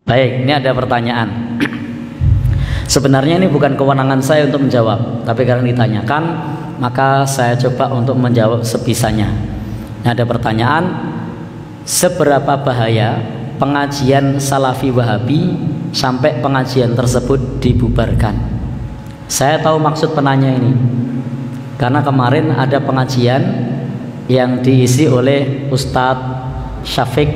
Baik, ini ada pertanyaan. Sebenarnya ini bukan kewenangan saya untuk menjawab, tapi karena ditanyakan, maka saya coba untuk menjawab sebisanya. Ini ada pertanyaan, seberapa bahaya pengajian Salafi Wahabi sampai pengajian tersebut dibubarkan? Saya tahu maksud penanya ini, karena kemarin ada pengajian yang diisi oleh Ustadz Syafiq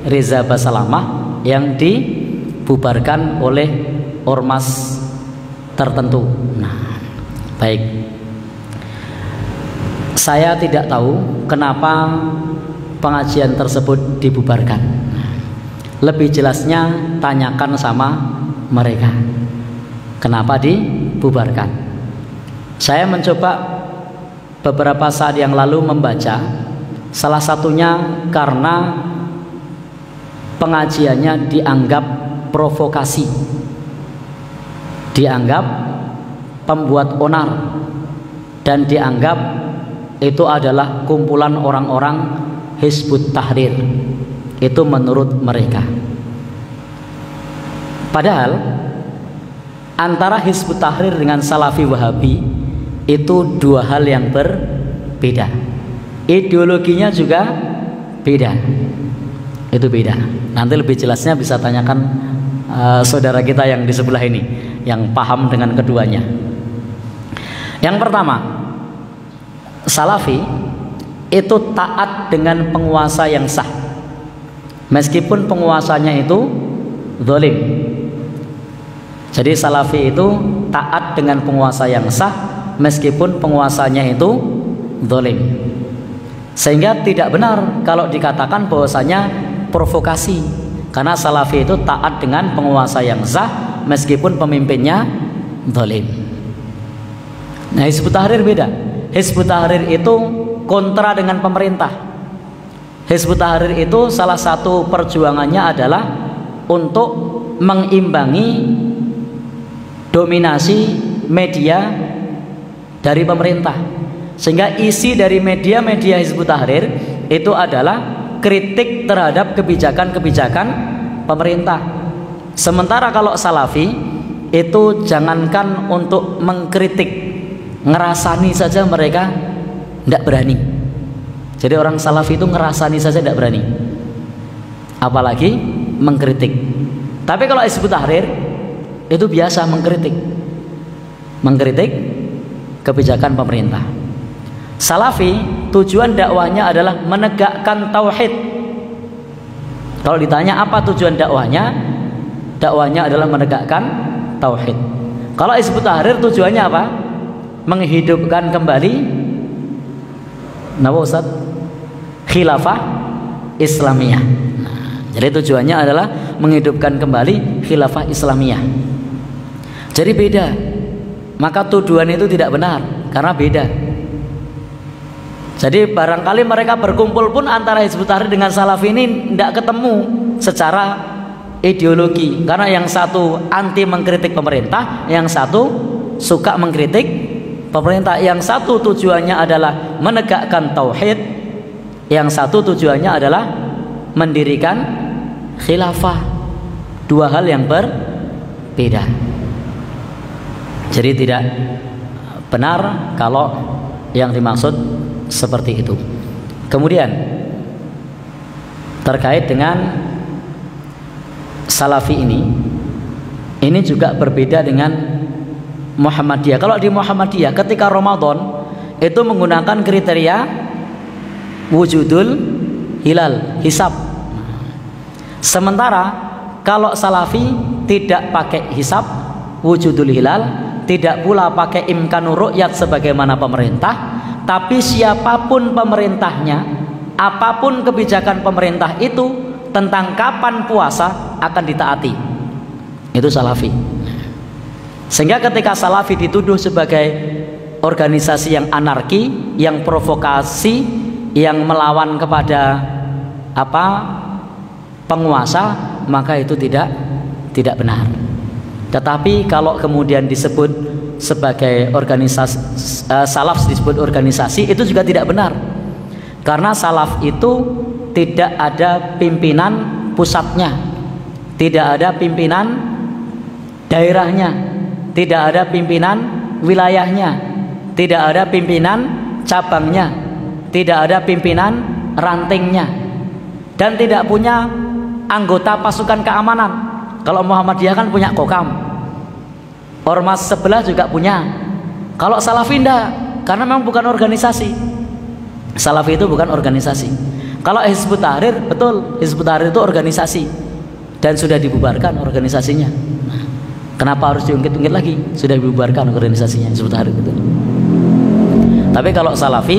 Reza Basalamah yang dibubarkan oleh ormas tertentu. Nah, baik. Saya tidak tahu kenapa pengajian tersebut dibubarkan. Lebih jelasnya tanyakan sama mereka. Kenapa dibubarkan? Saya mencoba beberapa saat yang lalu membaca, salah satunya karena pengajiannya dianggap provokasi, dianggap pembuat onar, dan dianggap itu adalah kumpulan orang-orang Hizbut Tahrir. Itu menurut mereka. Padahal antara Hizbut Tahrir dengan Salafi Wahabi itu dua hal yang berbeda. Ideologinya juga beda. Itu beda. Nanti lebih jelasnya bisa tanyakan saudara kita yang di sebelah ini, yang paham dengan keduanya. Yang pertama, Salafi itu taat dengan penguasa yang sah, meskipun penguasanya itu zalim. Jadi Salafi itu taat dengan penguasa yang sah, meskipun penguasanya itu zalim. Sehingga tidak benar kalau dikatakan bahwasanya provokasi, karena Salafi itu taat dengan penguasa yang sah meskipun pemimpinnya zalim. Nah, Hizbut Tahrir beda. Hizbut Tahrir itu kontra dengan pemerintah. Hizbut Tahrir itu salah satu perjuangannya adalah untuk mengimbangi dominasi media dari pemerintah, sehingga isi dari media-media Hizbut Tahrir itu adalah kritik terhadap kebijakan-kebijakan pemerintah. Sementara kalau Salafi itu jangankan untuk mengkritik, ngerasani saja mereka tidak berani. Jadi orang Salafi itu ngerasani saja tidak berani, apalagi mengkritik. Tapi kalau Hizbut Tahrir itu biasa mengkritik kebijakan pemerintah. Salafi tujuan dakwahnya adalah menegakkan tauhid. Kalau ditanya apa tujuan dakwahnya, dakwahnya adalah menegakkan tauhid. Kalau Hizbut Tahrir tujuannya apa? Menghidupkan kembali Ustaz? Khilafah Islamiyah. Nah, jadi tujuannya adalah menghidupkan kembali khilafah Islamiyah. Jadi beda. Maka tuduhan itu tidak benar, karena beda. Jadi barangkali mereka berkumpul pun antara Hizbut Tahrir dengan Salafi ini tidak ketemu secara ideologi, karena yang satu anti mengkritik pemerintah, yang satu suka mengkritik pemerintah. Yang satu tujuannya adalah menegakkan tauhid, yang satu tujuannya adalah mendirikan khilafah. Dua hal yang berbeda. Jadi tidak benar kalau yang dimaksud seperti itu. Kemudian terkait dengan Salafi ini juga berbeda dengan Muhammadiyah. Kalau di Muhammadiyah ketika Ramadan itu menggunakan kriteria wujudul hilal, hisab. Sementara kalau Salafi tidak pakai hisab, wujudul hilal, tidak pula pakai imkanur ru'yat sebagaimana pemerintah, tapi siapapun pemerintahnya, apapun kebijakan pemerintah itu, tentang kapan puasa akan ditaati. Itu Salafi. Sehingga ketika Salafi dituduh sebagai organisasi yang anarki, yang provokasi, yang melawan kepada penguasa, maka itu tidak benar. Tetapi kalau kemudian disebut sebagai organisasi, salaf disebut organisasi, itu juga tidak benar. Karena salaf itu tidak ada pimpinan pusatnya, tidak ada pimpinan daerahnya, tidak ada pimpinan wilayahnya, tidak ada pimpinan cabangnya, tidak ada pimpinan rantingnya, dan tidak punya anggota pasukan keamanan. Kalau Muhammadiyah kan punya kokam, ormas sebelah juga punya. Kalau Salafi enggak, karena memang bukan organisasi. Salafi itu bukan organisasi. Kalau Hizbut Tahrir, betul, Hizbut Tahrir itu organisasi dan sudah dibubarkan organisasinya. Kenapa harus diungkit-ungkit lagi? Sudah dibubarkan organisasinya Hizbut Tahrir itu. Tapi kalau Salafi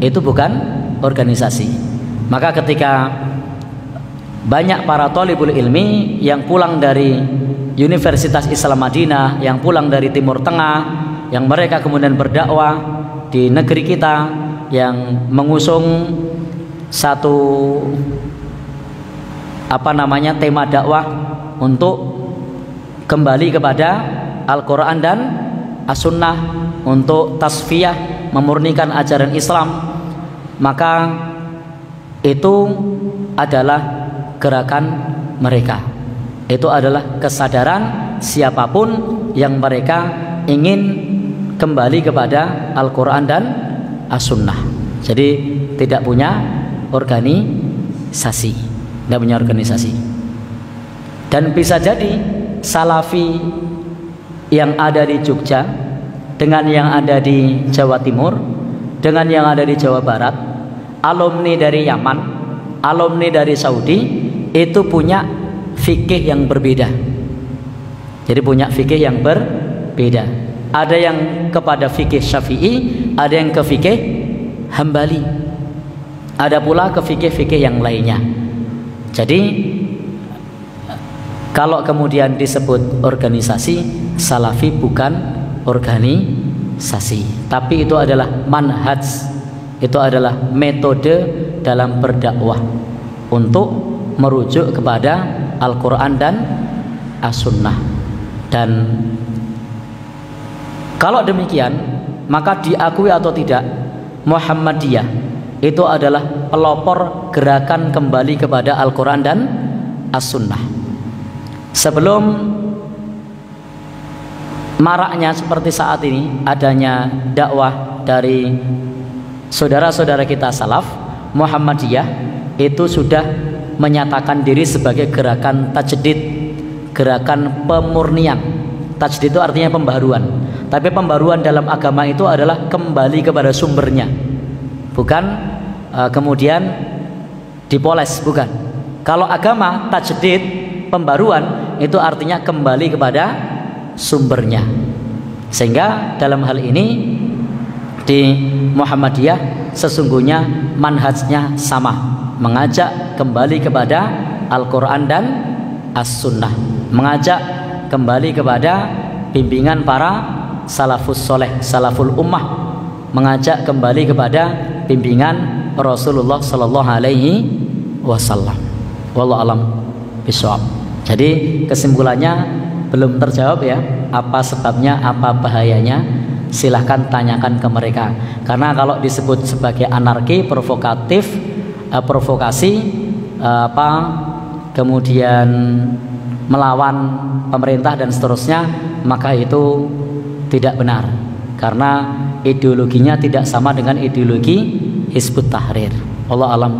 itu bukan organisasi. Maka ketika banyak para thalibul ilmi yang pulang dari Universitas Islam Madinah, yang pulang dari Timur Tengah, yang mereka kemudian berdakwah di negeri kita, yang mengusung satu tema dakwah untuk kembali kepada Al-Quran dan As-Sunnah, untuk tasfiyah, memurnikan ajaran Islam, maka itu adalah gerakan mereka. Itu adalah kesadaran siapapun yang mereka ingin kembali kepada Al-Quran dan As-Sunnah. Jadi tidak punya organisasi, tidak punya organisasi. Dan bisa jadi Salafi yang ada di Jogja dengan yang ada di Jawa Timur, dengan yang ada di Jawa Barat, alumni dari Yaman, alumni dari Saudi, itu punya fikih yang berbeda. Jadi punya fikih yang berbeda. Ada yang kepada fikih Syafi'i, ada yang ke fikih Hambali, ada pula ke fikih-fikih yang lainnya. Jadi kalau kemudian disebut organisasi, Salafi bukan organisasi, tapi itu adalah manhaj, itu adalah metode dalam berdakwah untuk merujuk kepada Al-Quran dan As-Sunnah. Dan kalau demikian, maka diakui atau tidak, Muhammadiyah itu adalah pelopor gerakan kembali kepada Al-Quran dan As-Sunnah. Sebelum maraknya seperti saat ini, adanya dakwah dari saudara-saudara kita salaf, Muhammadiyah itu sudah menyatakan diri sebagai gerakan tajdid, gerakan pemurnian. Tajdid itu artinya pembaharuan, tapi pembaharuan dalam agama itu adalah kembali kepada sumbernya, bukan kemudian dipoles, bukan. Kalau agama tajdid, pembaruan, itu artinya kembali kepada sumbernya. Sehingga dalam hal ini di Muhammadiyah sesungguhnya manhajnya sama, mengajak kembali kepada Al-Quran dan As-Sunnah, mengajak kembali kepada bimbingan para salafus soleh, salaful ummah, mengajak kembali kepada bimbingan Rasulullah Sallallahu Alaihi Wasallam. Wallahu alam bishawab. Jadi kesimpulannya belum terjawab ya, apa sebabnya, apa bahayanya, silahkan tanyakan ke mereka. Karena kalau disebut sebagai anarki, provokatif, provokasi, kemudian melawan pemerintah dan seterusnya, maka itu tidak benar, karena ideologinya tidak sama dengan ideologi Hizbut Tahrir. Allah alam.